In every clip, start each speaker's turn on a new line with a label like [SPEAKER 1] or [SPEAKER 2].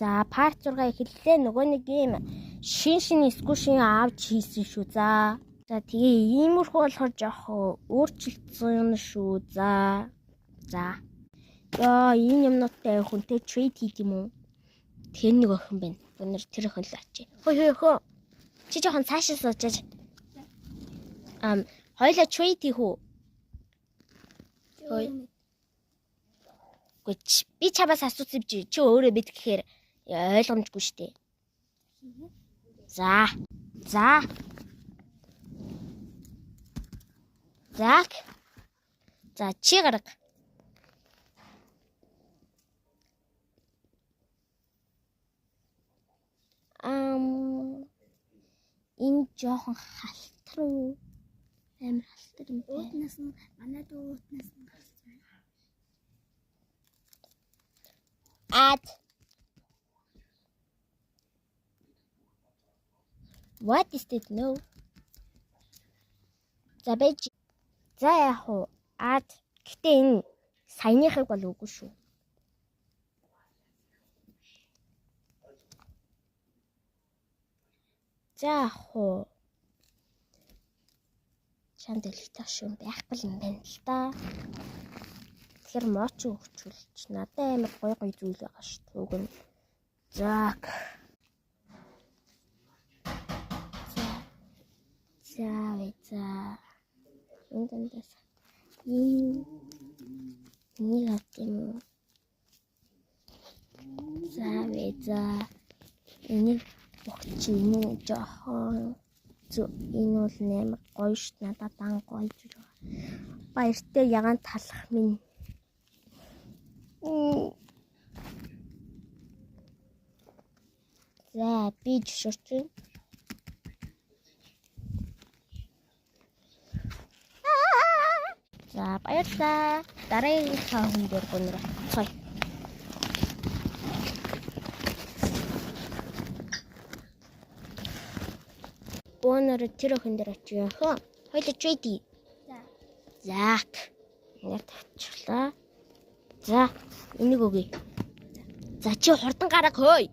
[SPEAKER 1] За, part 6 эхэллээ. Нөгөө нэг юм шин скушин авч хийсэн шүү. За тэгээ иймэрхүү болохоор жоох өөрчлөлтсөн юм шүү. За. Яа, энэ юмнуудтай хүнтэй трейд хийх юм уу? Тэр нэг охин байна. Өнөр тэр охин л очие. Хөө. Чи жоохон цаашаа суучаач. Хоёлаа трейд хийх үү? Би чамаас асуусан чи өөрөө мэд гэхээр ойлгомжгүй шүү дээ. За. За, чи гарга. Энэ жоохон халтруу. Амар халтар юм байна.
[SPEAKER 2] Уутнаас нь манай дүүтнаас нь
[SPEAKER 1] Add. What is it? No. За яах вэ? Add. Гэтэ энэ саяныхыг бол үгүй шүү. За яах вэ? Чанд электр шин байхгүй юм байна л да. Тэгэхээр моч өгчүүлж надад амар гой зүйл байгаа шүү дээ. Уг нь. За. Эндээс нэг атим. За. Энийг бохчих юм жоохон. Энэ бол нэмэр гоё ш надад дан гоё зүйл байгаа. Баяртай ягаан талах минь. За би жишэрч байна. За баярлалаа. Дараагийнхаа хүн дээр гонор цай. Гонор тэр охин дээр очив хөө. Хоёул трейди. За. Ингээд тавьчлаа. За, энийг өгье. За чи хурдан гарга хөөе.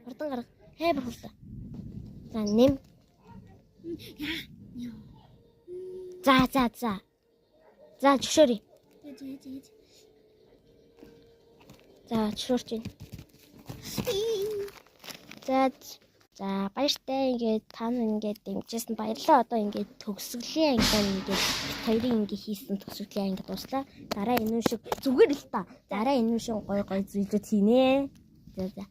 [SPEAKER 1] Хурдан гарга. Хайбар хурдан. За нэм. За жишээрээ. За жишээрч байна. За баяртай ингээд та нар ингээд дэмжсэн баярлалаа. Одоо ингээд төгсгөлийн ингээд хоёрын ингээд хийсэн төгсгөлийн ингээд дуслаа. Дараа энэ шиг зүгээр л та. Дараа энэ шиг гой зүйлүүд хийнэ. За.